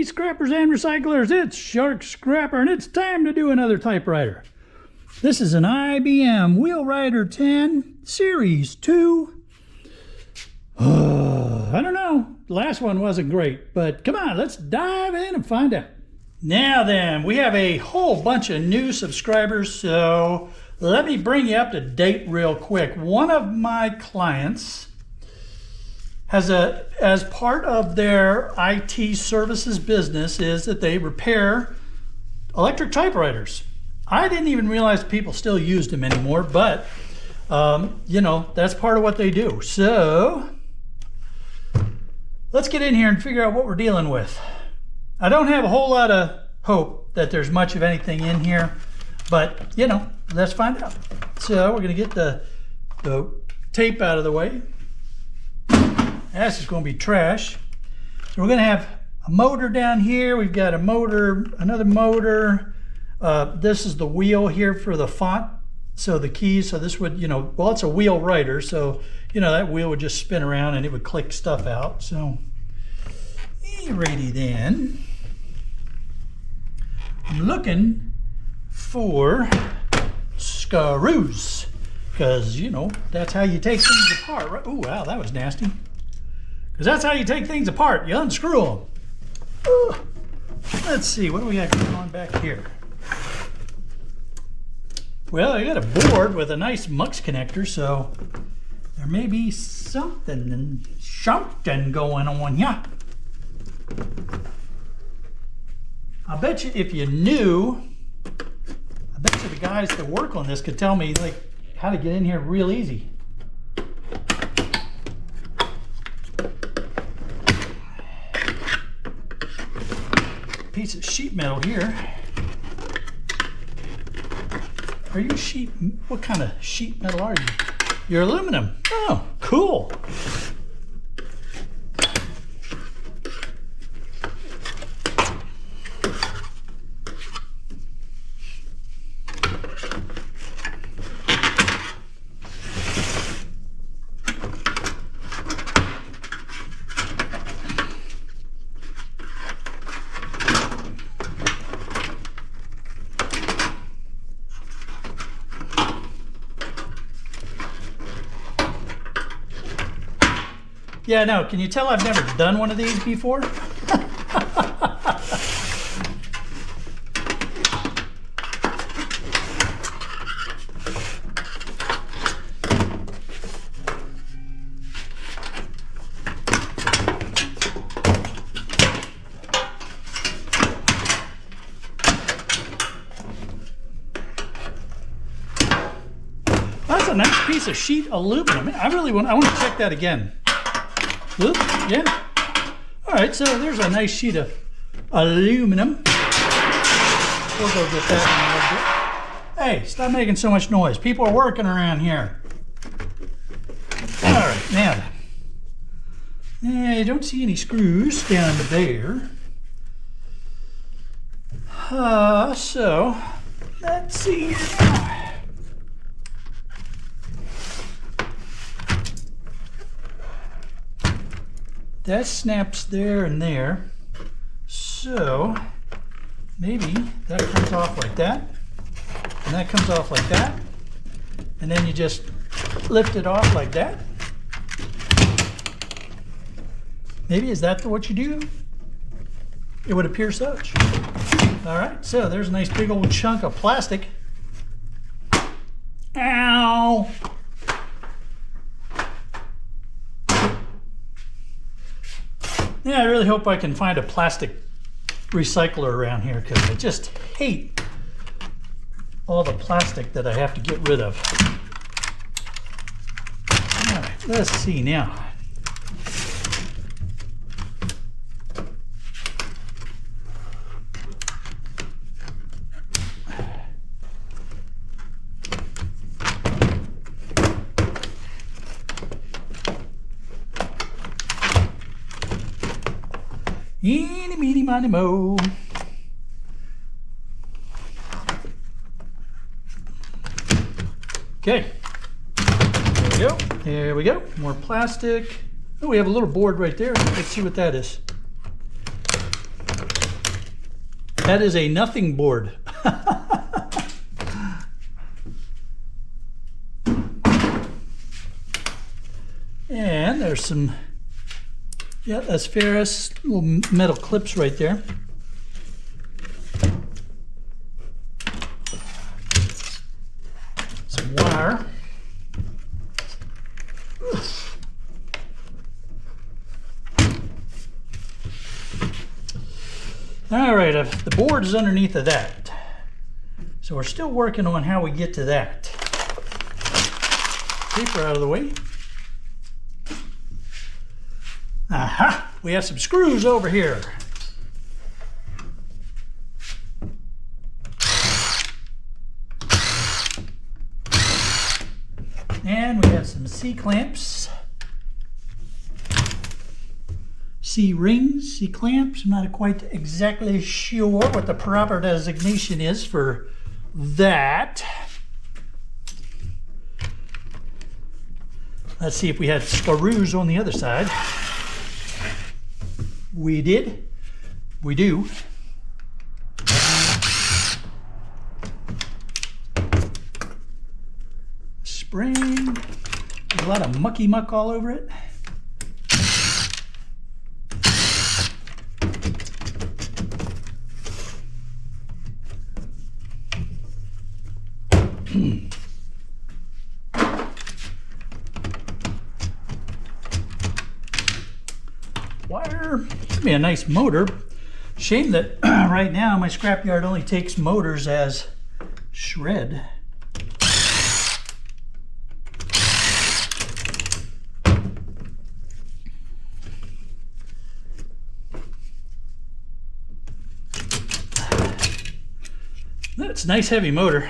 Hey, scrappers and recyclers, it's Shark Scrapper, and it's time to do another typewriter. This is an IBM Wheelwriter 10 Series 2. I don't know, the last one wasn't great, but come on, let's dive in and find out. Now then, we have a whole bunch of new subscribers, so let me bring you up to date real quick. One of my clients has as part of their IT services business is that they repair electric typewriters. I didn't even realize people still used them anymore, but you know, that's part of what they do. So let's get in here and figure out what we're dealing with. I don't have a whole lot of hope that there's much of anything in here, but you know, let's find out. So we're gonna get the tape out of the way. That's just going to be trash. So we're going to have a motor down here. We've got a motor, another motor. This is the wheel here for the font. So the keys, so this would, you know, well, it's a wheel writer. So, you know, that wheel would just spin around and it would click stuff out. So, alrighty then. I'm looking for screws. Because, you know, that's how you take things apart, right? Oh, wow, that was nasty. Because that's how you take things apart. You unscrew them. Ooh. Let's see, what do we got going on back here? Well, I got a board with a nice mux connector, so there may be something going on here. I bet you if you knew, I bet you the guys that work on this could tell me like how to get in here real easy. Piece of sheet metal here. Are you sheet? What kind of sheet metal are you? You're aluminum. Oh, cool. Yeah, no, can you tell I've never done one of these before? That's a nice piece of sheet aluminum. I want to check that again. Oop, yeah. All right, so there's a nice sheet of aluminum. We'll go get that in a little bit. Hey, stop making so much noise. People are working around here. All right, now then. I don't see any screws down there. So let's see here now. That snaps there and there, so maybe that comes off like that, and that comes off like that, and then you just lift it off like that. Maybe is that what you do? It would appear such. All right, so there's a nice big old chunk of plastic. Ow! Yeah, I really hope I can find a plastic recycler around here because I just hate all the plastic that I have to get rid of. All right, let's see now. Eeny, meeny, miny, mo. Okay. There we go. There we go. More plastic. Oh, we have a little board right there. Let's see what that is. That is a nothing board. And there's some, yeah, that's ferrous, little metal clips right there. Some wire. All right, the board is underneath of that. So we're still working on how we get to that. Paper out of the way. Aha! We have some screws over here. And we have some C-clamps. C-rings, C-clamps. I'm not quite exactly sure what the proper designation is for that. Let's see if we had screws on the other side. We did. We do. Spring. There's a lot of mucky muck all over it. Wire. Give me a nice motor. Shame that right now my scrapyard only takes motors as shred. That's a nice heavy motor.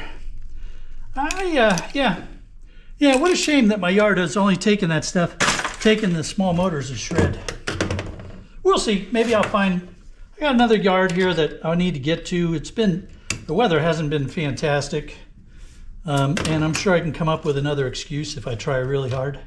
Yeah, what a shame that my yard has only taken that stuff, taken the small motors as shred. We'll see. Maybe I'll find, I got another yard here that I need to get to. The weather hasn't been fantastic. And I'm sure I can come up with another excuse if I try really hard.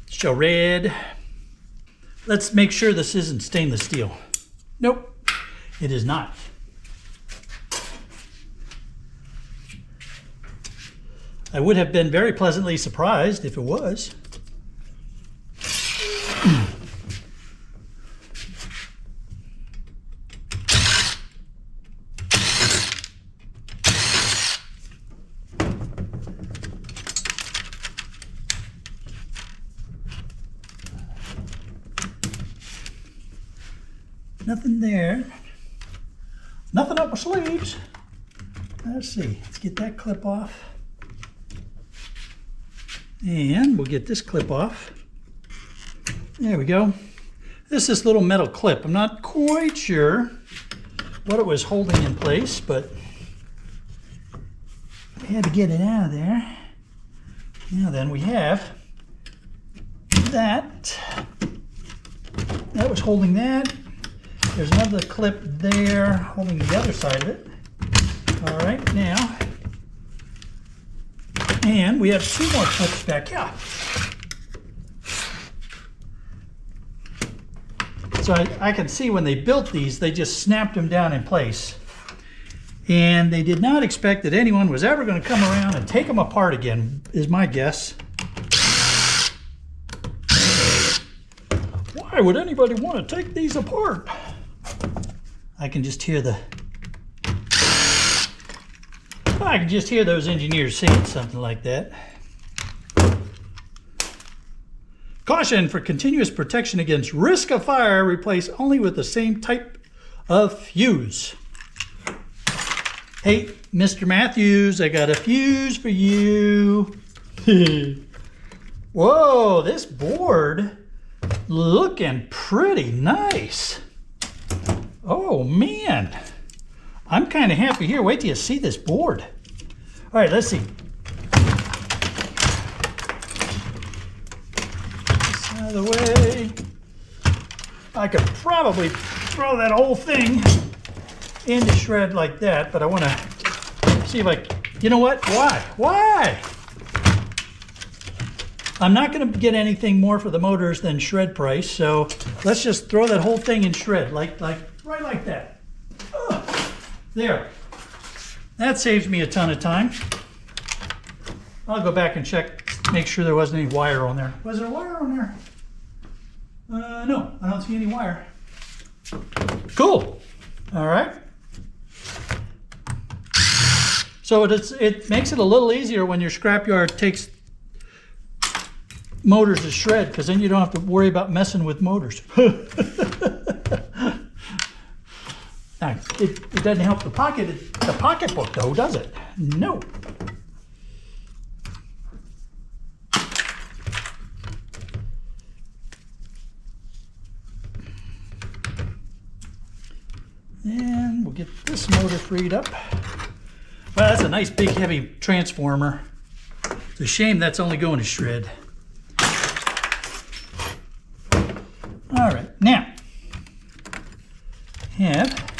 Show red. Let's make sure this isn't stainless steel. Nope, it is not. I would have been very pleasantly surprised if it was. Nothing there. Nothing up my sleeves. Let's see. Let's get that clip off. And we'll get this clip off. There we go. This is this little metal clip. I'm not quite sure what it was holding in place, but I had to get it out of there. Now then, we have that. That was holding that. There's another clip there holding the other side of it. All right, now. And we have two more clips back here. So I can see when they built these, they just snapped them down in place. And they did not expect that anyone was ever going to come around and take them apart again, is my guess. Why would anybody want to take these apart? I can just hear those engineers saying something like that. Caution: for continuous protection against risk of fire, replace only with the same type of fuse. Hey, Mr. Matthews, I got a fuse for you. Whoa, this board looking pretty nice. Oh man, I'm kind of happy here. Wait till you see this board. All right, let's see. Let's out of the way. I could probably throw that whole thing into shred like that, but I want to see if I, you know what? Why? I'm not going to get anything more for the motors than shred price, so let's just throw that whole thing in shred, right like that. There. That saves me a ton of time. I'll go back and check, make sure there wasn't any wire on there. Was there wire on there? No, I don't see any wire. Cool. All right. So it makes it a little easier when your scrapyard takes motors to shred, because then you don't have to worry about messing with motors. Now, it doesn't help the pocketbook though, does it? No. And we'll get this motor freed up. Well, that's a nice big heavy transformer. It's a shame that's only going to shred. All right, now have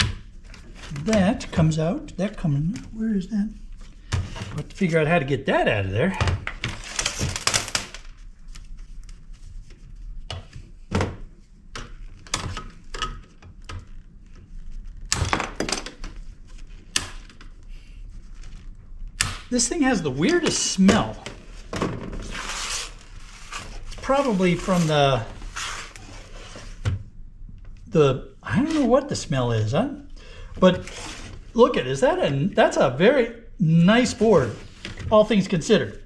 that comes out. That comes. Where is that? I'll have to figure out how to get that out of there. This thing has the weirdest smell. Probably from the I don't know what the smell is, huh? But look at, that's a very nice board, all things considered.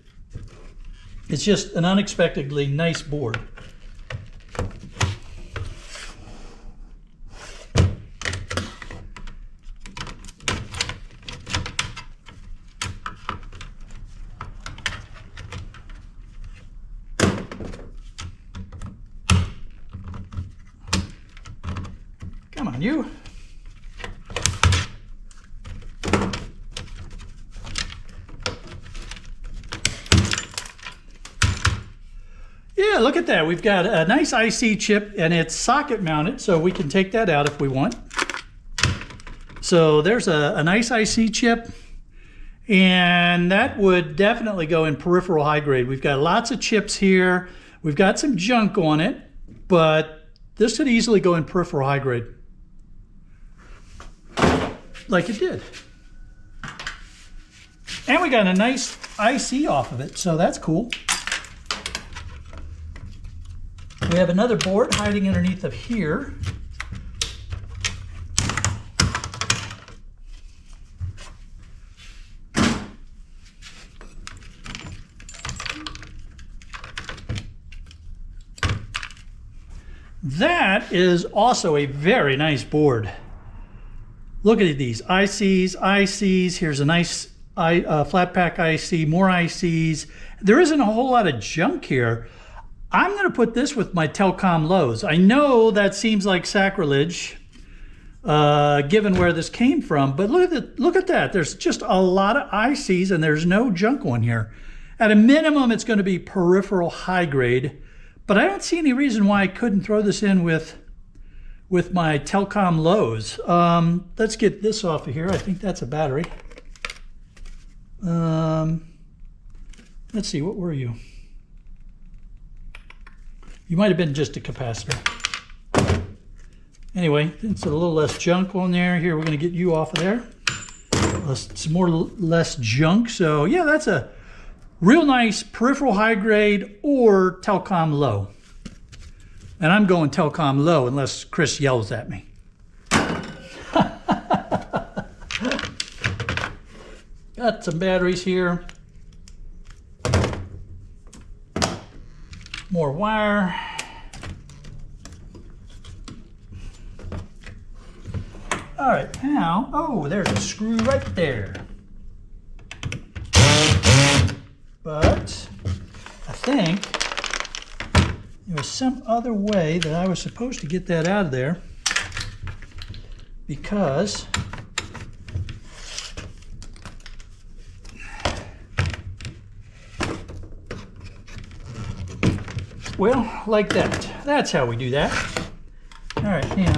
It's just an unexpectedly nice board. Come on, you. Yeah, look at that. We've got a nice IC chip and it's socket mounted, so we can take that out if we want. So there's a nice IC chip, and that would definitely go in peripheral high grade. We've got lots of chips here. We've got some junk on it, but this could easily go in peripheral high grade. Like it did. And we got a nice IC off of it, so that's cool. We have another board hiding underneath of here. That is also a very nice board. Look at these ICs. Here's a nice flat pack IC, more ICs. There isn't a whole lot of junk here. I'm going to put this with my Telcom lows. I know that seems like sacrilege, given where this came from, but look at that. There's just a lot of ICs and there's no junk on here. At a minimum, it's going to be peripheral high grade, but I don't see any reason why I couldn't throw this in with my Telcom lows. Let's get this off of here. I think that's a battery. Let's see, what were you? You might have been just a capacitor. Anyway, it's a little less junk on there. Here, we're going to get you off of there. Some less junk. So yeah, that's a real nice peripheral high grade or Telcom low. And I'm going Telcom low unless Chris yells at me. Got some batteries here. More wire. All right, now, oh, there's a screw right there. But I think there was some other way that I was supposed to get that out of there, because Well, like that. That's how we do that. All right, can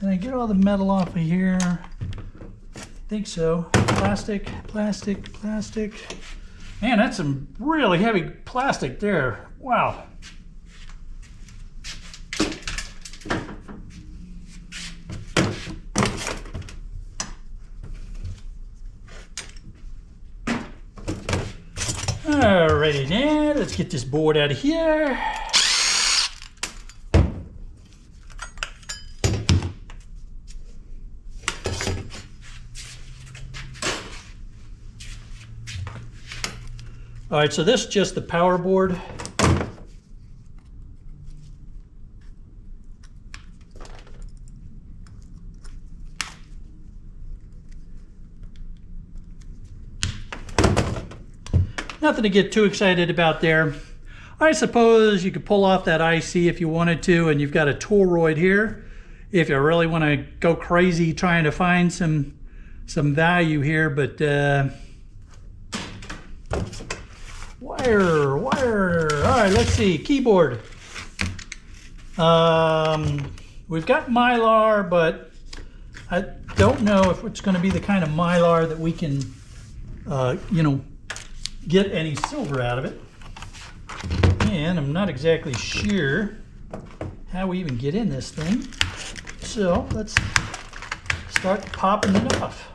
I get all the metal off of here? I think so. Plastic, plastic, plastic. Man, that's some really heavy plastic there. Wow. Alrighty, now let's get this board out of here. All right, so this is just the power board. Nothing to get too excited about there. I suppose you could pull off that IC if you wanted to, and you've got a toroid here. If you really want to go crazy trying to find some value here, but wire. All right, let's see, keyboard. We've got Mylar, but I don't know if it's going to be the kind of Mylar that we can, get any silver out of it. And I'm not exactly sure how we even get in this thing. So let's start popping it off.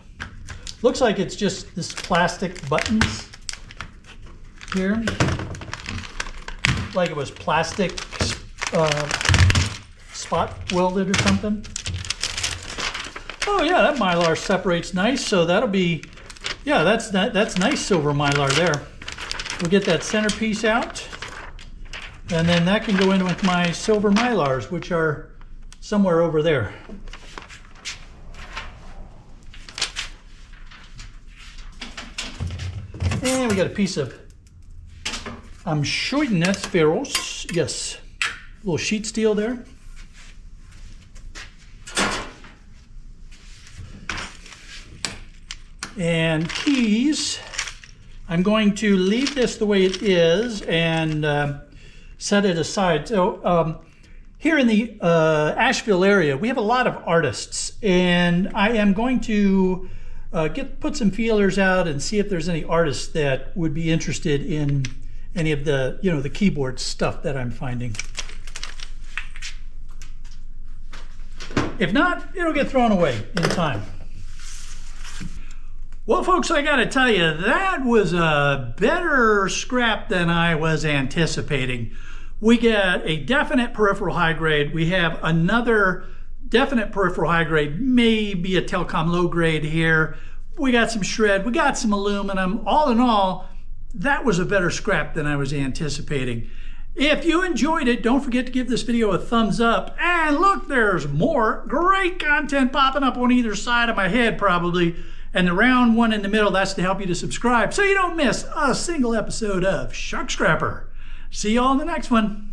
Looks like it's just this plastic buttons here. Like it was plastic spot welded or something. Oh yeah, that Mylar separates nice, so that'll be, yeah, that's nice silver Mylar there. We'll get that centerpiece out, and then that can go in with my silver Mylars, which are somewhere over there. And we got a piece of, I'm shooting that's ferrous, yes, a little sheet steel there. And keys, I'm going to leave this the way it is and set it aside. So here in the Asheville area, we have a lot of artists, and I am going to put some feelers out and see if there's any artists that would be interested in any of the, the keyboard stuff that I'm finding. If not, it'll get thrown away in time. Well, folks, I gotta tell you, that was a better scrap than I was anticipating. We get a definite peripheral high grade. We have another definite peripheral high grade, maybe a telecom low grade here. We got some shred, we got some aluminum. All in all, that was a better scrap than I was anticipating. If you enjoyed it, don't forget to give this video a thumbs up. And look, there's more great content popping up on either side of my head probably. And the round one in the middle, that's to help you to subscribe so you don't miss a single episode of Shark Scrapper. See you all in the next one.